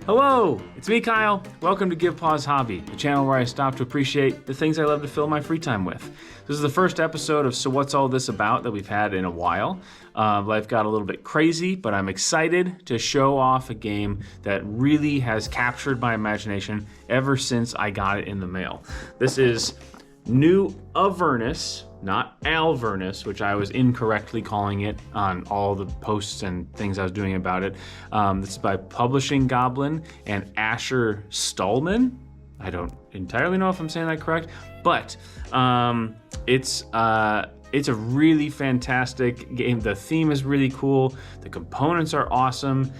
Hello, it's me, Kyle. Welcome to Give Pause Hobby, the channel where I stop to appreciate the things I love to fill my free time with. This is the first episode of So What's All This About that we've had in a while. Life got a little bit crazy, but I'm excited to show off a game that really has captured my imagination ever since I got it in the mail. This is new Avernus, not Avernus, which I was incorrectly calling it on all the posts and things I was doing about it. This is by Publishing Goblin and Asher Stallman. I don't entirely know if I'm saying that correct, but it's a really fantastic game. The theme is really cool. The components are awesome.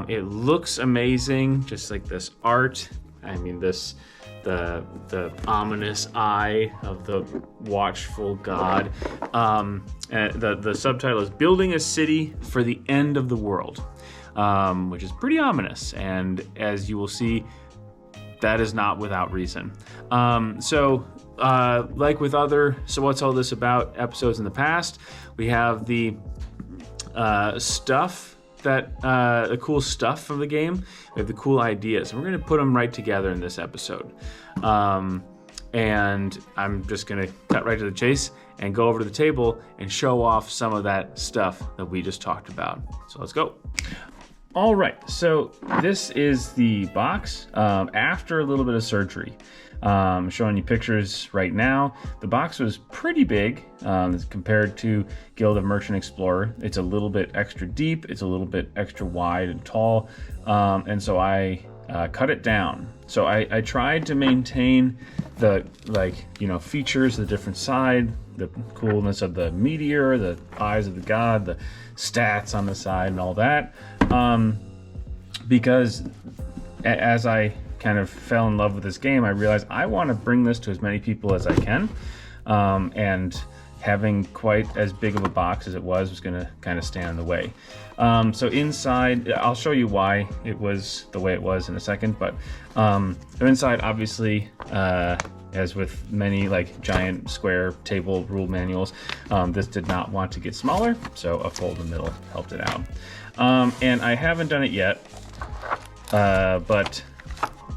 It looks amazing, just like this art. I mean, the ominous eye of the watchful god. The subtitle is Building a City for the End of the World, which is pretty ominous. And as you will see, that is not without reason. Like with other So What's All This About episodes in the past, we have the stuff the cool stuff from the game. We have the cool ideas, and we're going to put them right together in this episode. And I'm just going to cut right to the chase and go over to the table and show off some of that stuff that we just talked about. So let's go. All right, so this is the box after a little bit of surgery. Showing you pictures right now. The box was pretty big compared to Guild of Merchant Explorer. It's a little bit extra deep, it's a little bit extra wide and tall, and so I cut it down. So I tried to maintain the features, the different side, the coolness of the meteor, the eyes of the god, the stats on the side and all that, because as I kind of fell in love with this game, I realized I want to bring this to as many people as I can, and having quite as big of a box as it was going to kind of stand in the way. So inside, I'll show you why it was the way it was in a second, but inside, obviously, as with many giant square table rule manuals, this did not want to get smaller, so a fold in the middle helped it out. And I haven't done it yet, but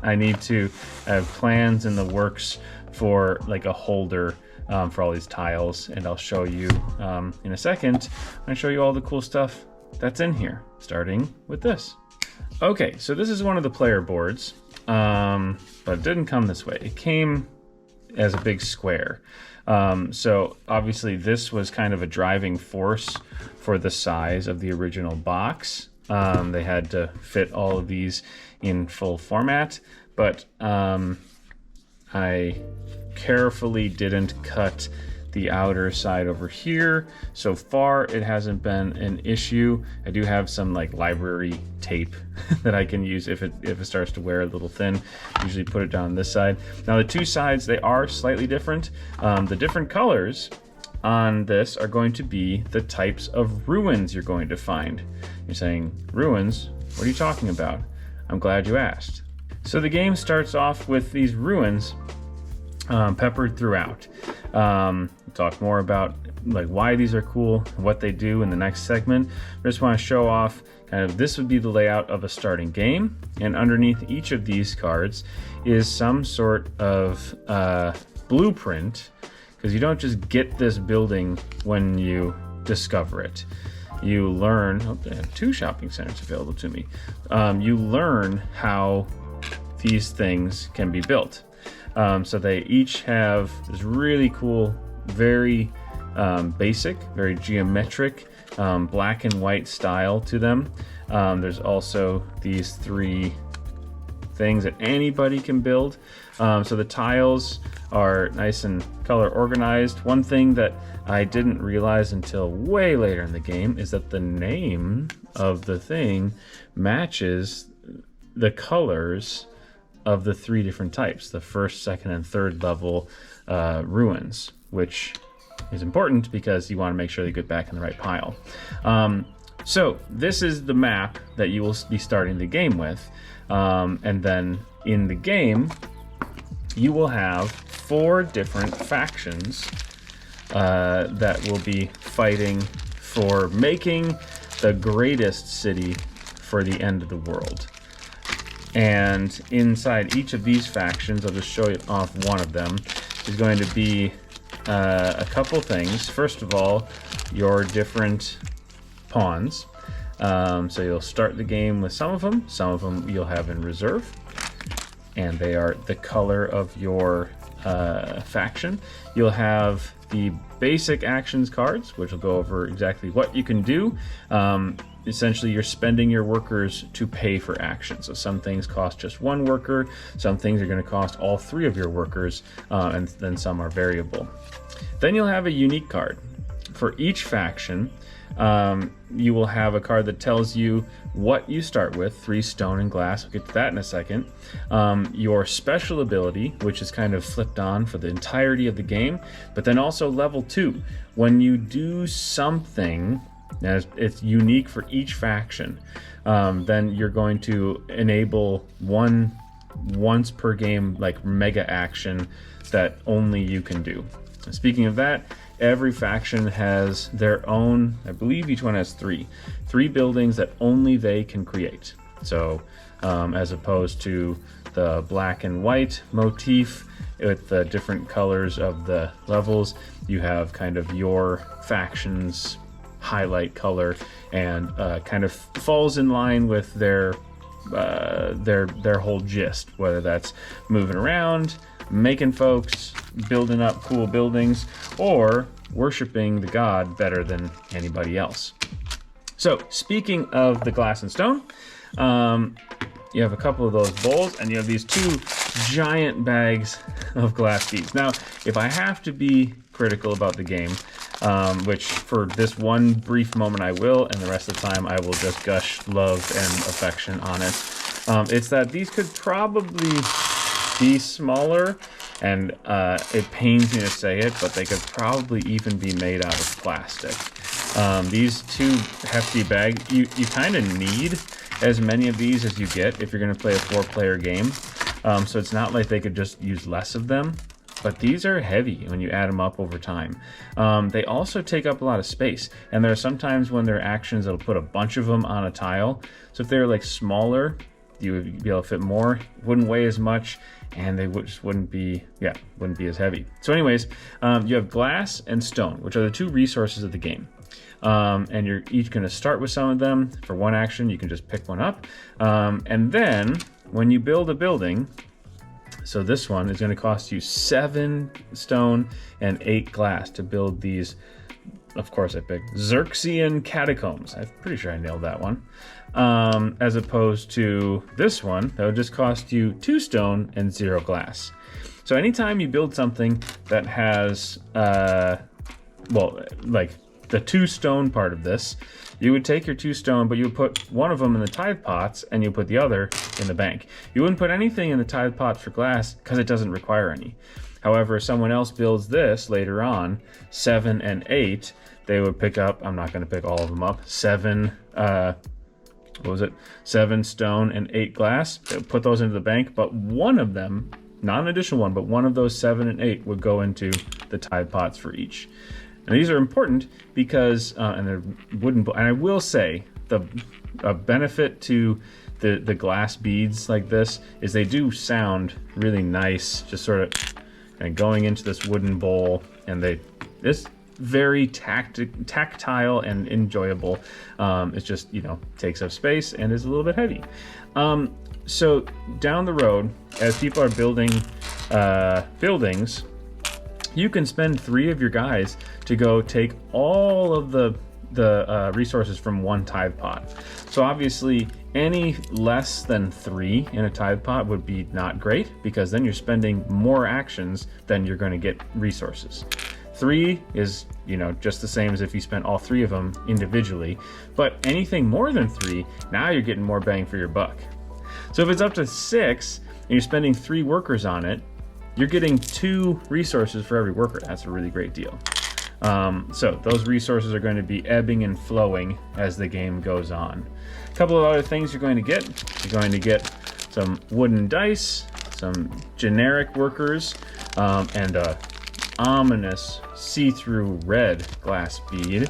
I need to have plans in the works for a holder for all these tiles, and I'll show you in a second. I'm gonna show you all the cool stuff that's in here, starting with this. Okay, so this is one of the player boards, but it didn't come this way. It came as a big square. So obviously this was kind of a driving force for the size of the original box. They had to fit all of these in full format, but I carefully didn't cut the outer side over here. So far it hasn't been an issue. I do have some library tape that I can use if it starts to wear a little thin. Usually put it down this side. Now the two sides, they are slightly different. The different colors on this are going to be the types of ruins you're going to find. You're saying, ruins? What are you talking about? I'm glad you asked. So the game starts off with these ruins peppered throughout. We'll talk more about why these are cool, what they do in the next segment. I just want to show off this would be the layout of a starting game, and underneath each of these cards is some sort of blueprint, because you don't just get this building when you discover it. You learn, I have 2 shopping centers available to me. You learn how these things can be built. So they each have this really cool, very basic, very geometric, black and white style to them. There's also these 3 things that anybody can build. So the tiles are nice and color organized. One thing that I didn't realize until way later in the game is that the name of the thing matches the colors of the 3 different types, the 1st, 2nd, and 3rd level ruins, which is important because you want to make sure they get back in the right pile. So this is the map that you will be starting the game with, and then in the game you will have 4 different factions that will be fighting for making the greatest city for the end of the world. And inside each of these factions, I'll just show you off one of them, is going to be a couple things. First of all, your different pawns. So you'll start the game with some of them you'll have in reserve, and they are the color of your faction. You'll have the basic actions cards, which will go over exactly what you can do. Essentially, you're spending your workers to pay for actions. So some things cost just one worker, some things are going to cost all three of your workers, and then some are variable. Then you'll have a unique card. For each faction, you will have a card that tells you what you start with, 3 stone and glass. We'll get to that in a second. Your special ability, which is kind of flipped on for the entirety of the game, but then also level 2. When you do something, it's unique for each faction, then you're going to enable once per game, like mega action that only you can do. Speaking of that, every faction has their own, I believe each one has three buildings that only they can create. So as opposed to the black and white motif with the different colors of the levels, you have kind of your faction's highlight color, and kind of falls in line with their whole gist, whether that's moving around, making folks, building up cool buildings, or worshiping the god better than anybody else. So speaking of the glass and stone, you have a couple of those bowls, and you have these 2 giant bags of glass beads. Now, if I have to be critical about the game, which for this one brief moment I will, and the rest of the time I will just gush love and affection on it, it's that these could probably be smaller, and it pains me to say it, but they could probably even be made out of plastic. These 2 hefty bags, you kind of need as many of these as you get if you're going to play a 4-player game. So it's not like they could just use less of them, but these are heavy when you add them up over time. They also take up a lot of space, and there are sometimes when there are actions that'll put a bunch of them on a tile. So if they're like smaller, you would be able to fit more, wouldn't weigh as much, and they just wouldn't be as heavy. So anyways, you have glass and stone, which are the 2 resources of the game. And you're each going to start with some of them. For one action, you can just pick one up. And then when you build a building, so this one is going to cost you 7 stone and 8 glass to build these. Of course I picked Xerxian Catacombs. I'm pretty sure I nailed that one. As opposed to this one, that would just cost you 2 stone and 0 glass. So anytime you build something that has, like the 2 stone part of this, you would take your 2 stone, but you would put one of them in the tithe pots and you put the other in the bank. You wouldn't put anything in the tithe pots for glass because it doesn't require any. However, if someone else builds this later on, 7 and 8, they would pick up, I'm not going to pick all of them up, 7 stone and 8 glass. They would put those into the bank, but one of them, not an additional one, but one of those 7 and 8 would go into the tithe pots for each. And these are important because, and they're wooden, and I will say, the benefit to the glass beads like this is they do sound really nice, just sort of and going into this wooden bowl, and this very tactile and enjoyable. It's just, takes up space and is a little bit heavy. So down the road, as people are building buildings, you can spend 3 of your guys to go take all of the resources from one tithe pot. So obviously any less than 3 in a tithe pot would be not great, because then you're spending more actions than you're going to get resources. 3 is, just the same as if you spent all 3 of them individually, but anything more than 3, now you're getting more bang for your buck. So if it's up to 6 and you're spending 3 workers on it, you're getting 2 resources for every worker. That's a really great deal. So those resources are going to be ebbing and flowing as the game goes on. A couple of other things you're going to get. You're going to get some wooden dice, some generic workers, and a ominous see-through red glass bead,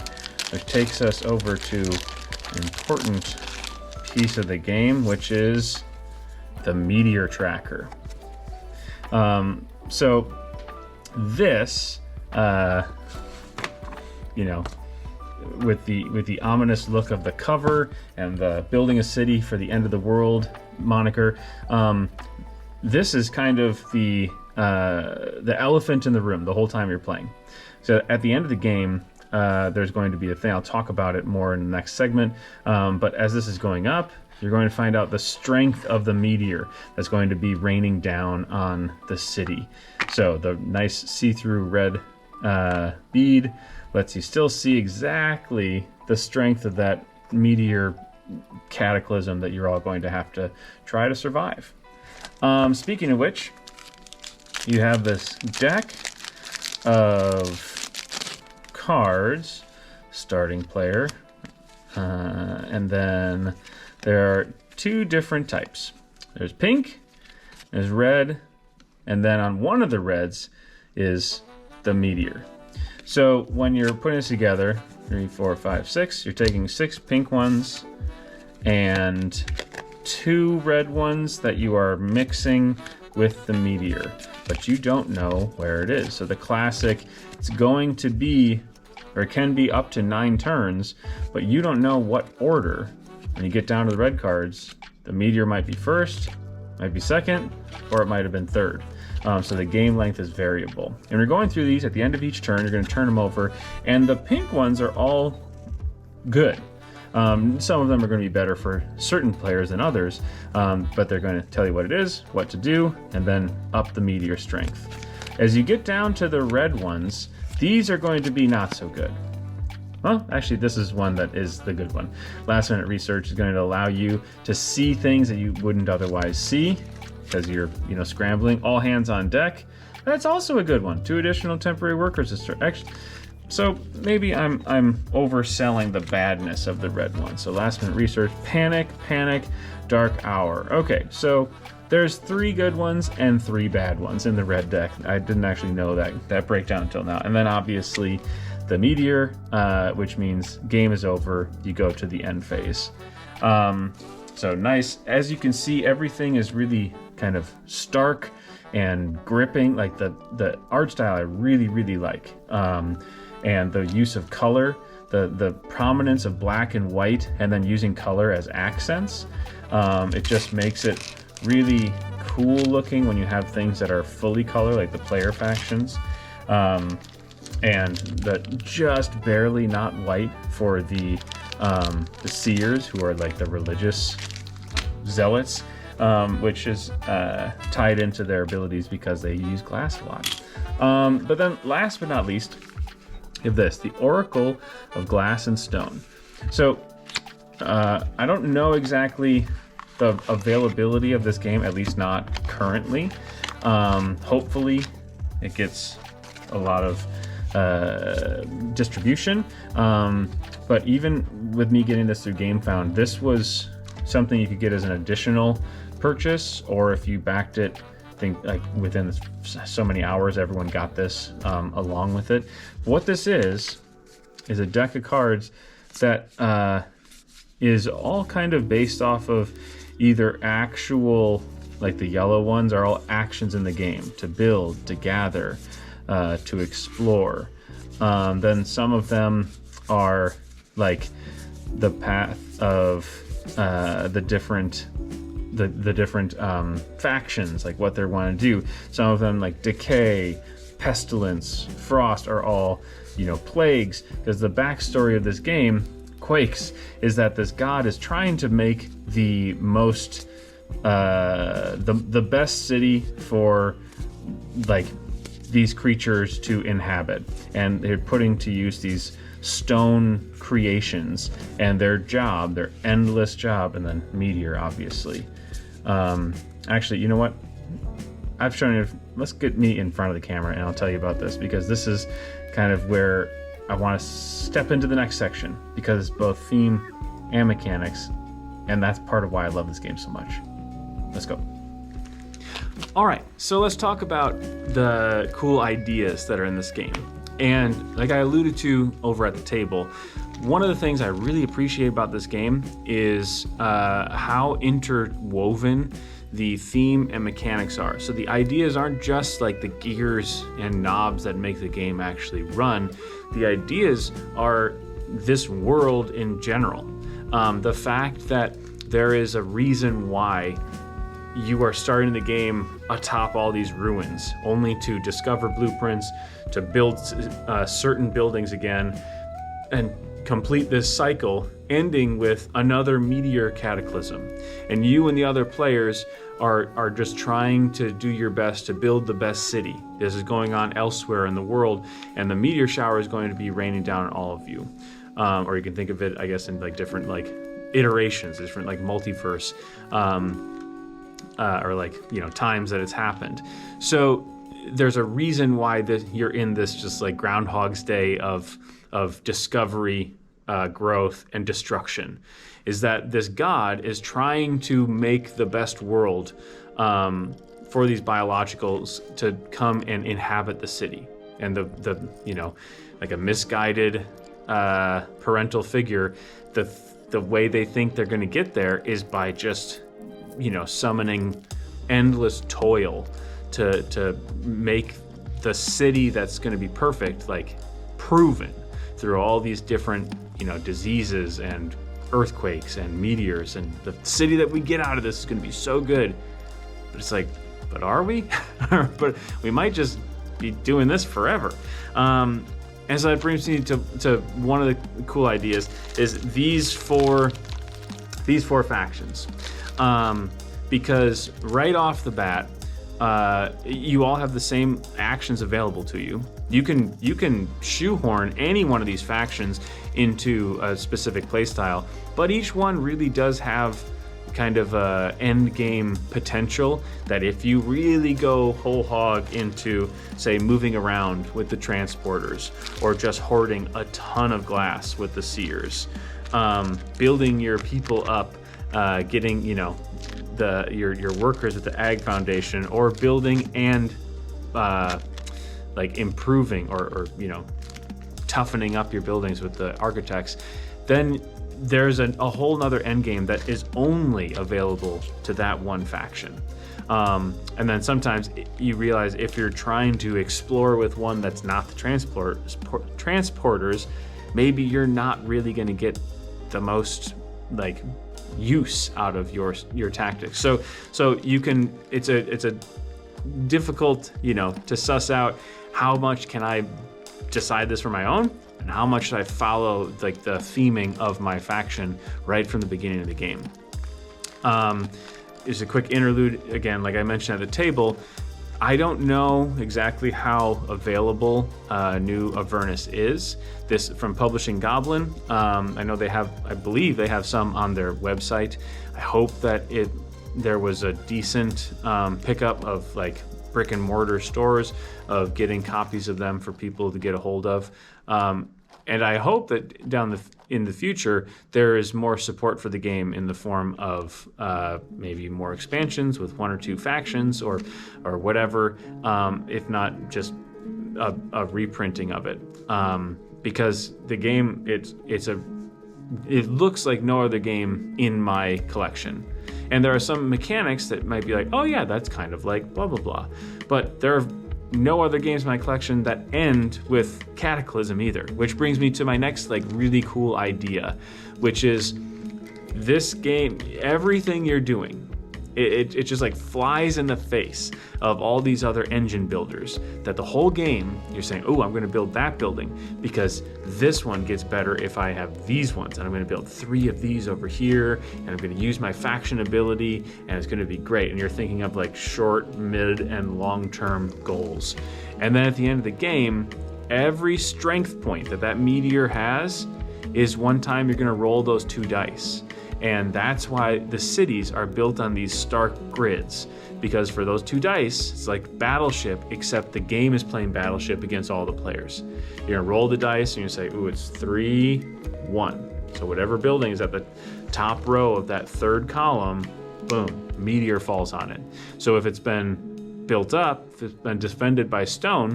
which takes us over to an important piece of the game, which is the meteor tracker. So this, you know, with the ominous look of the cover and the building a city for the end of the world moniker, this is kind of the elephant in the room the whole time you're playing. So at the end of the game, there's going to be a thing. I'll talk about it more in the next segment. But as this is going up, you're going to find out the strength of the meteor that's going to be raining down on the city. So the nice see-through red bead lets you still see exactly the strength of that meteor cataclysm that you're all going to have to try to survive. Speaking of which, you have this deck of cards, starting player, and then there are two different types. There's pink, there's red, and then on one of the reds is the meteor. So when you're putting this together, 3, 4, 5, 6, you're taking 6 pink ones and 2 red ones that you are mixing with the meteor, but you don't know where it is. So the classic, it's going to be, or it can be up to 9 turns, but you don't know what order. When you get down to the red cards, the meteor might be first, might be second, or it might have been third. So the game length is variable. And we're going through these at the end of each turn. You're going to turn them over, and the pink ones are all good. Some of them are going to be better for certain players than others, but they're going to tell you what it is, what to do, and then up the meteor strength. As you get down to the red ones, these are going to be not so good. Well, actually, this is one that is the good one. Last minute research is going to allow you to see things that you wouldn't otherwise see because you're, scrambling. All hands on deck. That's also a good one. 2 additional temporary workers. So maybe I'm overselling the badness of the red one. So last minute research, panic, dark hour. Okay, so there's 3 good ones and 3 bad ones in the red deck. I didn't actually know that breakdown until now. And then obviously the meteor, which means game is over. You go to the end phase. So nice. As you can see, everything is really kind of stark and gripping. Like the art style I really, really like. And the use of color, the prominence of black and white, and then using color as accents. It just makes it really cool looking when you have things that are fully color, like the player factions. And the just barely not white for the seers, who are like the religious zealots, which is tied into their abilities because they use glass a lot. But then last but not least, you have this, the Oracle of Glass and Stone. So I don't know exactly the availability of this game, at least not currently. Hopefully it gets a lot of distribution, but even with me getting this through GameFound, this was something you could get as an additional purchase, or if you backed it, I think like within so many hours everyone got this along with it. What this is a deck of cards that is all kind of based off of either actual, like the yellow ones are all actions in the game, to build, to gather, to explore. Then some of them are like the path of the different factions, like what they want to do. Some of them, like decay, pestilence, frost, are all plagues, because the backstory of this game, Quakes, is that this god is trying to make the most the best city for like these creatures to inhabit, and they're putting to use these stone creations and their endless job, and then meteor, obviously. Actually, you know what? I've shown you. Let's get me in front of the camera and I'll tell you about this, because this is kind of where I want to step into the next section, because it's both theme and mechanics, and that's part of why I love this game so much. Let's go. All right, so let's talk about the cool ideas that are in this game. And like I alluded to over at the table, one of the things I really appreciate about this game is how interwoven the theme and mechanics are. So the ideas aren't just like the gears and knobs that make the game actually run. The ideas are this world in general. The fact that there is a reason why you are starting the game atop all these ruins, only to discover blueprints, to build certain buildings again, and complete this cycle, ending with another meteor cataclysm. And you and the other players are just trying to do your best to build the best city. This is going on elsewhere in the world, and the meteor shower is going to be raining down on all of you. Or you can think of it, I guess, in like different like iterations, different like multiverse, or like, you know, times that it's happened. So there's a reason why you're in this just like Groundhog's Day of discovery, growth, and destruction. Is that this god is trying to make the best world for these biologicals to come and inhabit the city. And the you know, like a misguided parental figure, the way they think they're going to get there is by just, you know, summoning endless toil to make the city that's going to be perfect, like, proven through all these different, you know, diseases and earthquakes and meteors, and the city that we get out of this is going to be so good. But it's like, but are we? But we might just be doing this forever. And so that brings me to one of the cool ideas is these four factions. Because right off the bat, you all have the same actions available to you. You can shoehorn any one of these factions into a specific playstyle, but each one really does have kind of a end game potential that if you really go whole hog into, say, moving around with the transporters, or just hoarding a ton of glass with the seers, building your people up, getting, you know, your workers at the Ag Foundation, or building and like improving or you know, toughening up your buildings with the architects, then there's a whole nother end game that is only available to that one faction. And then sometimes you realize if you're trying to explore with one that's not the transporters, maybe you're not really going to get the most like use out of your tactics. So you can, it's a difficult, you know, to suss out how much can I decide this for my own, and how much should I follow like the theming of my faction right from the beginning of the game. There's a quick interlude again, like I mentioned at the table. I don't know exactly how available new Avernus is. This from Publishing Goblin. I know I believe they have some on their website. I hope that there was a decent pickup of like brick and mortar stores of getting copies of them for people to get a hold of. And I hope that in the future, there is more support for the game in the form of maybe more expansions with one or two factions or whatever, if not just a reprinting of it. Because the game, it looks like no other game in my collection. And there are some mechanics that might be like, oh yeah, that's kind of like blah, blah, blah. But there are no other games in my collection that end with Cataclysm either, which brings me to my next like really cool idea, which is this game, everything you're doing, it just like flies in the face of all these other engine builders, that the whole game you're saying, oh, I'm going to build that building because this one gets better if I have these ones, and I'm going to build 3 of these over here, and I'm going to use my faction ability, and it's going to be great. And you're thinking of like short, mid, and long-term goals. And then at the end of the game, every strength point that meteor has is one time you're going to roll those 2 dice. And that's why the cities are built on these stark grids, because for those 2 dice, it's like Battleship, except the game is playing Battleship against all the players. You're gonna roll the dice and you say, ooh, it's 3, 1. So whatever building is at the top row of that 3rd column, boom, meteor falls on it. So if it's been built up, if it's been defended by stone,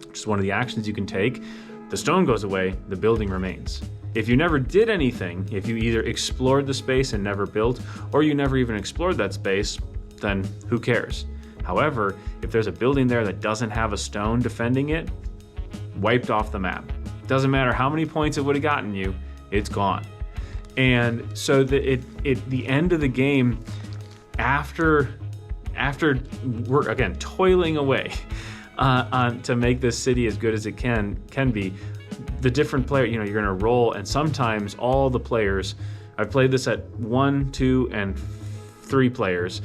which is one of the actions you can take, the stone goes away, the building remains. If you never did anything, if you either explored the space and never built, or you never even explored that space, then who cares? However, if there's a building there that doesn't have a stone defending it, wiped off the map. Doesn't matter how many points it would have gotten you, it's gone. And so the end of the game, after we're again toiling away to make this city as good as it can be, the different player, you're going to roll, and sometimes all the players, I've played this at 1, 2, and 3 players.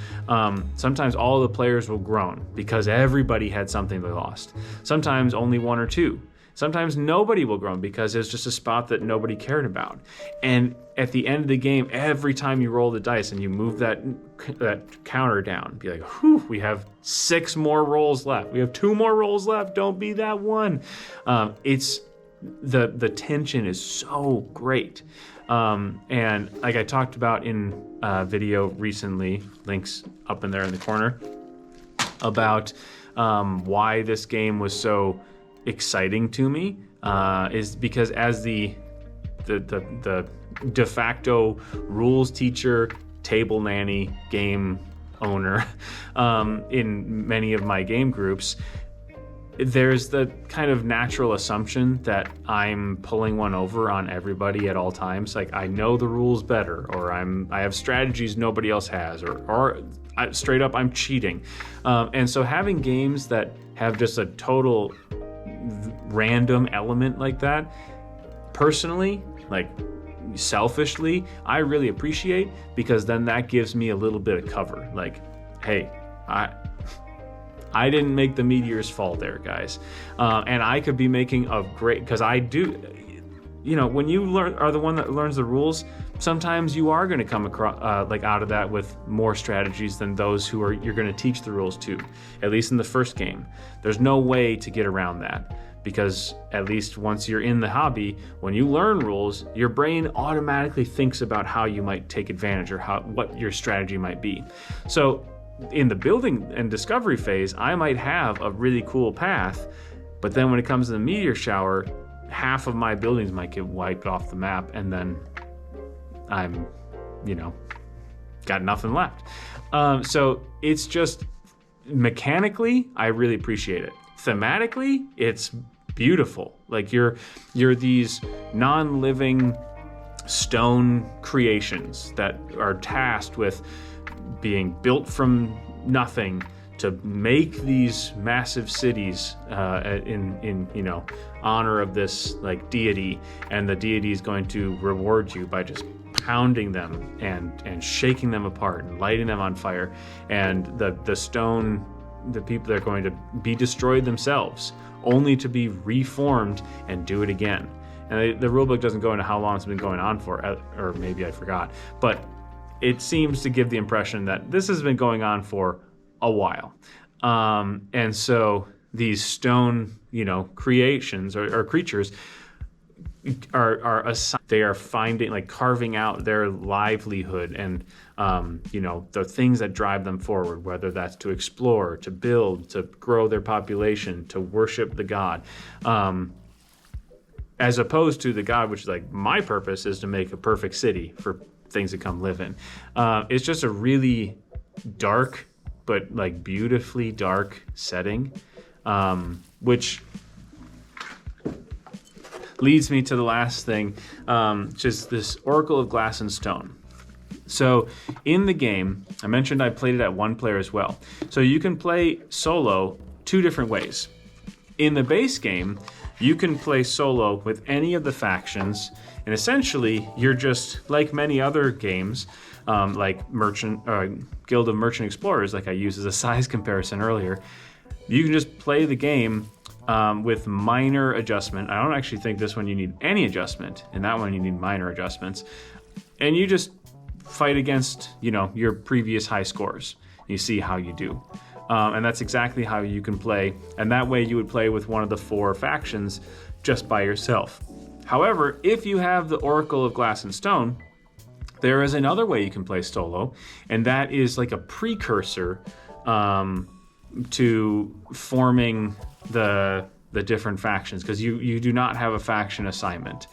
Sometimes all the players will groan because everybody had something they lost. Sometimes only 1 or 2. Sometimes nobody will groan because it's just a spot that nobody cared about. And at the end of the game, every time you roll the dice and you move that counter down, be like, whew, we have 6 more rolls left. We have 2 more rolls left. Don't be that one. It's the tension is so great. And like I talked about in a video recently, links up in there in the corner, about why this game was so exciting to me, is because as the de facto rules teacher, table nanny, game owner in many of my game groups, there's the kind of natural assumption that I'm pulling one over on everybody at all times. Like, I know the rules better, or I have strategies nobody else has, or straight up I'm cheating. And so having games that have just a total random element like that, personally, like selfishly, I really appreciate, because then that gives me a little bit of cover. Like, hey, I didn't make the meteors fall there, guys. And I could be making a great, because I do, when you are the one that learns the rules, sometimes you are going to come across, out of that with more strategies than those who you're going to teach the rules to, at least in the first game. There's no way to get around that, because at least once you're in the hobby, when you learn rules, your brain automatically thinks about how you might take advantage, or what your strategy might be. So in the building and discovery phase, I might have a really cool path, but then when it comes to the meteor shower, half of my buildings might get wiped off the map, and then I'm, got nothing left. So it's just, mechanically, I really appreciate it. Thematically, it's beautiful. Like, you're these non-living stone creations that are tasked with being built from nothing to make these massive cities in honor of this deity, and the deity is going to reward you by just pounding them and shaking them apart and lighting them on fire, and the stone, the people are going to be destroyed themselves, only to be reformed and do it again. And the rulebook doesn't go into how long it's been going on for, or maybe I forgot, but it seems to give the impression that this has been going on for a while. And so these stone, creations or creatures they are finding, carving out their livelihood and, the things that drive them forward, whether that's to explore, to build, to grow their population, to worship the god. As opposed to the god, which is my purpose is to make a perfect city for things to come live in. It's just a really dark, but beautifully dark setting, which leads me to the last thing, which is this Oracle of Glass and Stone. So in the game, I mentioned I played it at 1 player as well. So you can play solo 2 different ways. In the base game, you can play solo with any of the factions, and essentially you're just like many other games, like Guild of Merchant Explorers, like I used as a size comparison earlier. You can just play the game with minor adjustment. I don't actually think this one you need any adjustment. In that one you need minor adjustments. And you just fight against, your previous high scores. You see how you do. And that's exactly how you can play. And that way you would play with one of the 4 factions just by yourself. However, if you have the Oracle of Glass and Stone, there is another way you can play solo, and that is like a precursor to forming the different factions, because you do not have a faction assignment.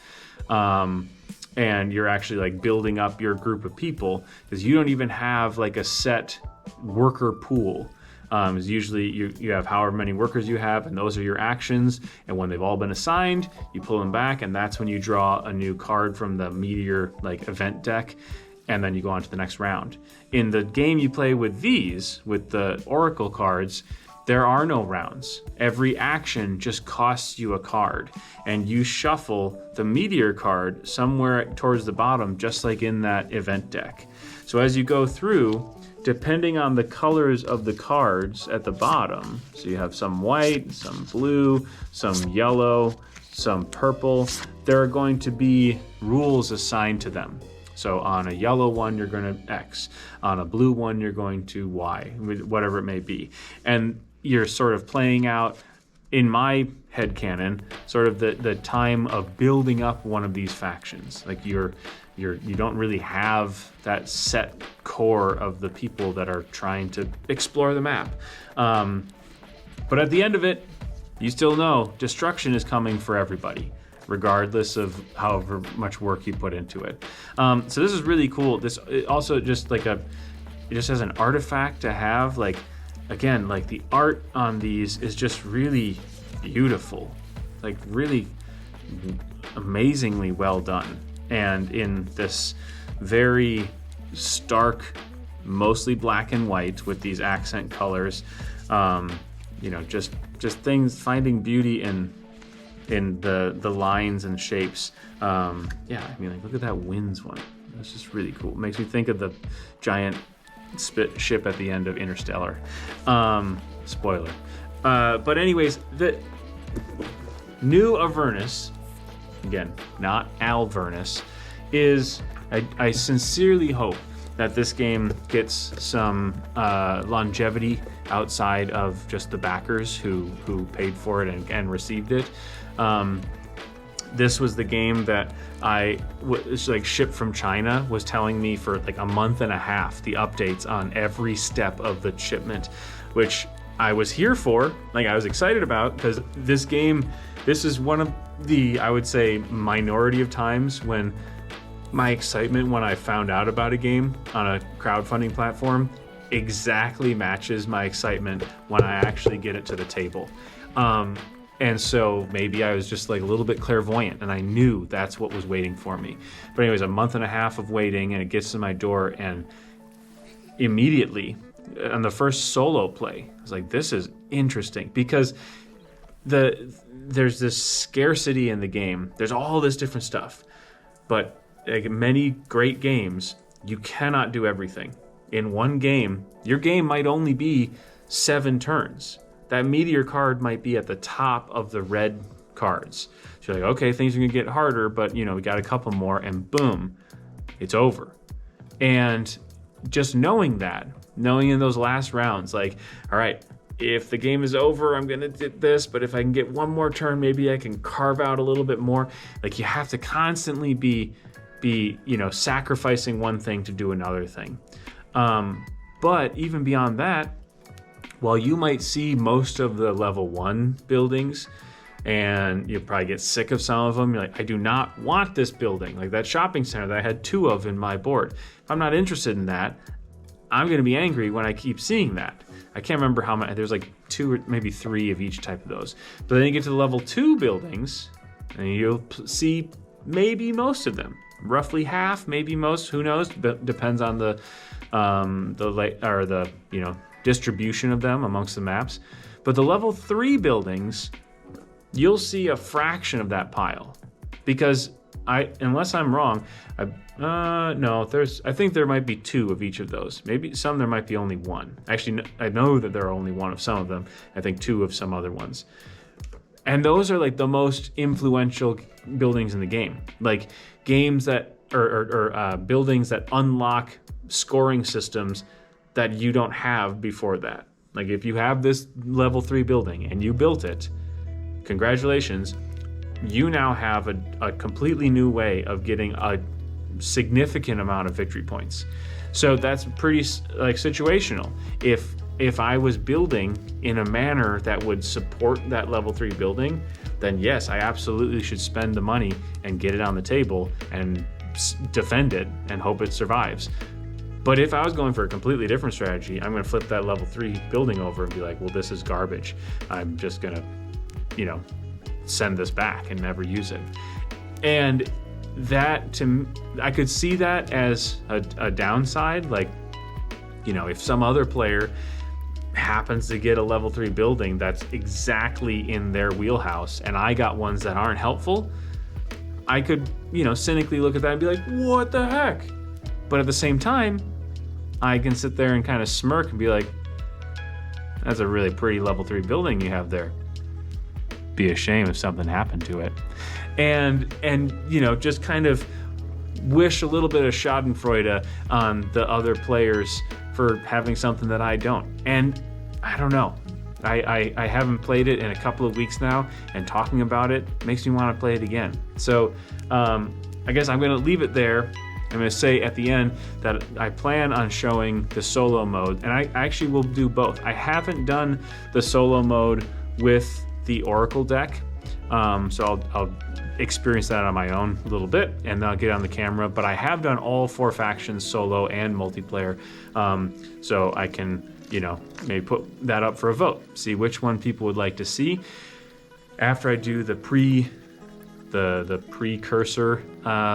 and you're actually like building up your group of people, is you don't even have like a set worker pool. Is usually you have however many workers you have, and those are your actions. And when they've all been assigned, you pull them back, and that's when you draw a new card from the meteor like event deck, and then you go on to the next round. In the game you play with these, with the Oracle cards, there are no rounds. Every action just costs you a card, and you shuffle the meteor card somewhere towards the bottom, just like in that event deck. So as you go through, depending on the colors of the cards at the bottom, so you have some white, some blue, some yellow, some purple, there are going to be rules assigned to them. So on a yellow one, you're going to X. On a blue one, you're going to Y, whatever it may be. And you're sort of playing out, in my headcanon, sort of the time of building up one of these factions. Like you don't really have that set core of the people that are trying to explore the map. But at the end of it, you still know destruction is coming for everybody, regardless of however much work you put into it. So this is really cool. This also just like it just as an artifact to have, like, again, like the art on these is just really beautiful, like really amazingly well done. And in this very stark, mostly black and white with these accent colors, just things, finding beauty in the lines and shapes. I mean, like, look at that winds one. That's just really cool. It makes me think of the giant ship at the end of Interstellar. Spoiler. But anyways, the new Avernus, again, not Avernus, is, I sincerely hope that this game gets some longevity outside of just the backers who paid for it and received it. This was the game that shipped from China was telling me for like a month and a half the updates on every step of the shipment, which I was here for. Like, I was excited about, because this is one of the, I would say, minority of times when my excitement when I found out about a game on a crowdfunding platform exactly matches my excitement when I actually get it to the table. And so maybe I was just like a little bit clairvoyant, and I knew that's what was waiting for me. But anyways, a month and a half of waiting, and it gets to my door, and immediately on the first solo play, I was like, this is interesting, because there's this scarcity in the game. There's all this different stuff, but like many great games, you cannot do everything. In one game, your game might only be 7 turns. That meteor card might be at the top of the red cards. So you're like, okay, things are gonna get harder, but we got a couple more, and boom, it's over. And just knowing in those last rounds, like, all right, if the game is over, I'm gonna do this, but if I can get one more turn, maybe I can carve out a little bit more. Like, you have to constantly be sacrificing one thing to do another thing. But even beyond that, while you might see most of the level 1 buildings, and you'll probably get sick of some of them, you're like, I do not want this building. Like that shopping center that I had 2 of in my board. If I'm not interested in that, I'm going to be angry when I keep seeing that. I can't remember how many, there's like 2 or maybe 3 of each type of those. But then you get to the level 2 buildings, and you'll see maybe most of them. Roughly half, maybe most, who knows? Depends on the distribution of them amongst the maps. But the level 3 buildings, you'll see a fraction of that pile, because unless I'm wrong, I think there might be 2 of each of those. Maybe some there might be only 1. Actually, I know that there are only 1 of some of them. I think 2 of some other ones. And those are like the most influential buildings in the game. Like games that or buildings that unlock scoring systems that you don't have before that. Like if you have this level 3 building and you built it, congratulations, you now have a completely new way of getting a significant amount of victory points. So that's pretty like situational. If I was building in a manner that would support that level 3 building, then yes, I absolutely should spend the money and get it on the table and defend it and hope it survives. But if I was going for a completely different strategy, I'm going to flip that level 3 building over and be like, well, this is garbage. I'm just going to, send this back and never use it. And that, I could see that as a downside. Like, if some other player happens to get a level 3 building that's exactly in their wheelhouse and I got ones that aren't helpful, I could, cynically look at that and be like, what the heck? But at the same time, I can sit there and kind of smirk and be like, that's a really pretty level 3 building you have there. Be a shame if something happened to it. And just kind of wish a little bit of schadenfreude on the other players for having something that I don't. And I don't know. I haven't played it in a couple of weeks now, and talking about it makes me want to play it again. So I guess I'm going to leave it there. I'm going to say at the end that I plan on showing the solo mode, and I actually will do both. I haven't done the solo mode with the Oracle deck, so I'll experience that on my own a little bit, and then I'll get on the camera. But I have done all 4 factions, solo and multiplayer, so I can, maybe put that up for a vote, see which one people would like to see. After I do the precursor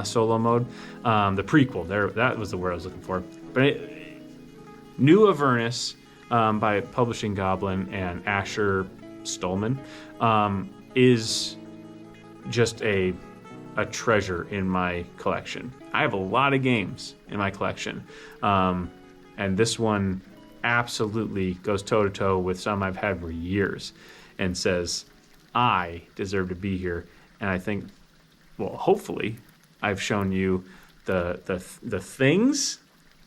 solo mode, the prequel, that was the word I was looking for. But New Avernus by Publishing Goblin and Asher Stolman is just a treasure in my collection. I have a lot of games in my collection, and this one absolutely goes toe-to-toe with some I've had for years and says, I deserve to be here. And I think, well, hopefully I've shown you the things,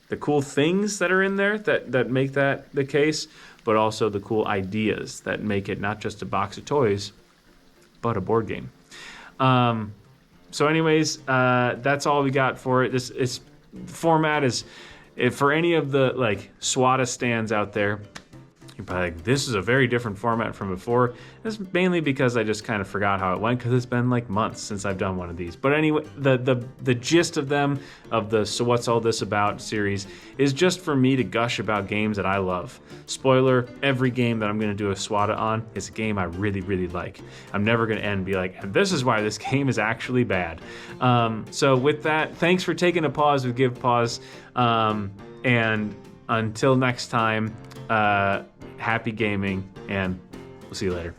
the cool things that are in there that make that the case, but also the cool ideas that make it not just a box of toys, but a board game. So anyways, that's all we got for it. The format is, for any of the SWATA stands out there, you're probably like, this is a very different format from before. That's mainly because I just kind of forgot how it went, because it's been months since I've done one of these. But anyway, the gist of them, of the So What's All This About series, is just for me to gush about games that I love. Spoiler, every game that I'm going to do a SWATA on is a game I really, really like. I'm never going to end and be like, and this is why this game is actually bad. So with that, thanks for taking a pause with Give Pause. And until next time, happy gaming, and we'll see you later.